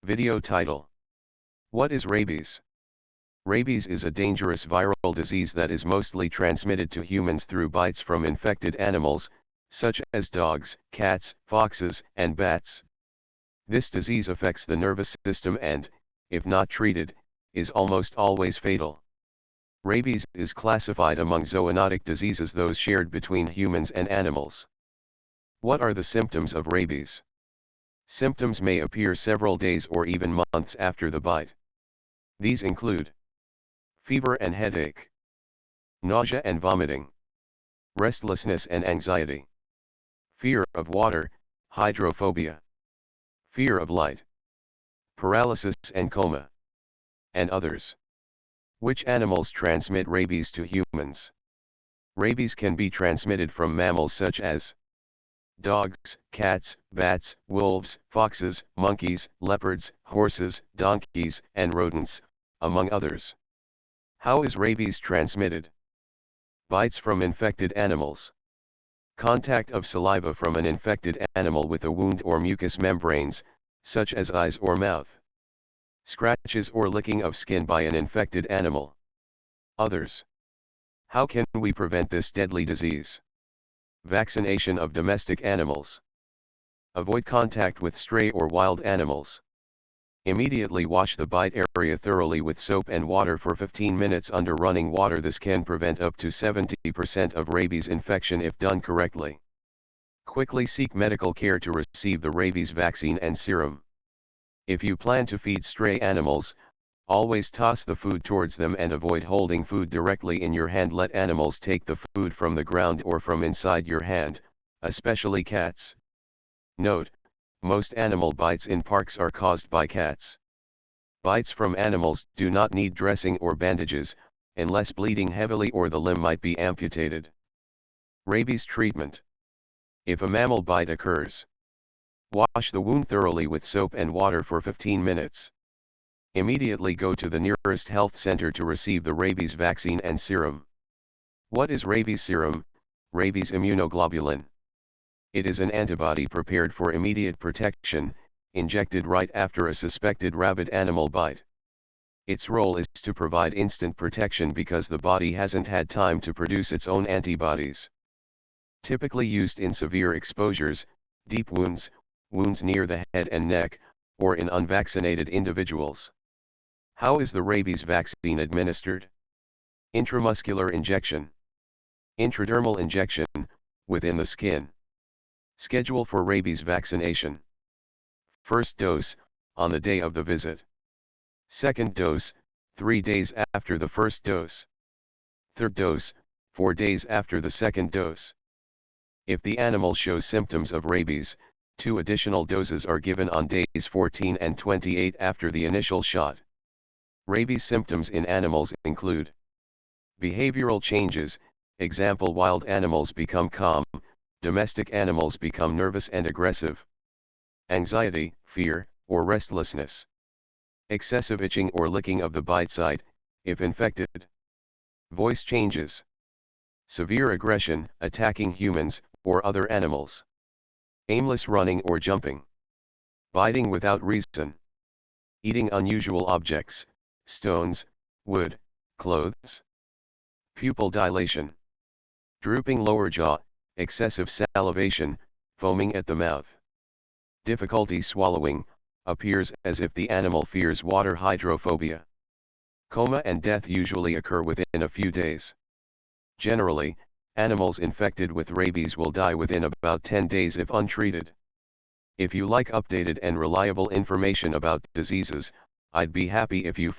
Video title: What is rabies? Rabies is a dangerous viral disease that is mostly transmitted to humans through bites from infected animals, such as dogs, cats, foxes, and bats. This disease affects the nervous system and, if not treated, is almost always fatal. Rabies is classified among zoonotic diseases, those shared between humans and animals. What are the symptoms of rabies? Symptoms may appear several days or even months after the bite. These include fever and headache, nausea and vomiting, restlessness and anxiety, fear of water, hydrophobia, fear of light, paralysis and coma, and others. Which animals transmit rabies to humans? Rabies can be transmitted from mammals such as dogs, cats, bats, wolves, foxes, monkeys, leopards, horses, donkeys, and rodents, among others. How is rabies transmitted? Bites from infected animals. Contact of saliva from an infected animal with a wound or mucous membranes, such as eyes or mouth. Scratches or licking of skin by an infected animal. Others. How can we prevent this deadly disease? Vaccination of domestic animals. Avoid contact with stray or wild animals. Immediately wash the bite area thoroughly with soap and water for 15 minutes under running water. This can prevent up to 70% of rabies infection if done correctly. Quickly seek medical care to receive the rabies vaccine and serum. If you plan to feed stray animals, always toss the food towards them and avoid holding food directly in your hand. Let animals take the food from the ground or from inside your hand, especially cats. Note: most animal bites in parks are caused by cats. Bites from animals do not need dressing or bandages, unless bleeding heavily or the limb might be amputated. Rabies treatment. If a mammal bite occurs, wash the wound thoroughly with soap and water for 15 minutes. Immediately go to the nearest health center to receive the rabies vaccine and serum. What is rabies serum? Rabies immunoglobulin. It is an antibody prepared for immediate protection, injected right after a suspected rabid animal bite. Its role is to provide instant protection because the body hasn't had time to produce its own antibodies. Typically used in severe exposures, deep wounds, wounds near the head and neck, or in unvaccinated individuals. How is the rabies vaccine administered? Intramuscular injection. Intradermal injection, within the skin. Schedule for rabies vaccination. First dose, on the day of the visit. Second dose, 3 days after the first dose. Third dose, 4 days after the second dose. If the animal shows symptoms of rabies, 2 additional doses are given on days 14 and 28 after the initial shot. Rabies symptoms in animals include behavioral changes, example wild animals become calm, domestic animals become nervous and aggressive. Anxiety, fear, or restlessness. Excessive itching or licking of the bite site, if infected. Voice changes. Severe aggression, attacking humans, or other animals. Aimless running or jumping. Biting without reason. Eating unusual objects, stones, wood, clothes. Pupil dilation. Drooping lower jaw, excessive salivation, foaming at the mouth. Difficulty swallowing, appears as if the animal fears water. Hydrophobia. Coma and death usually occur within a few days. Generally, animals infected with rabies will die within about 10 days if untreated. If you like updated and reliable information about diseases, I'd be happy if you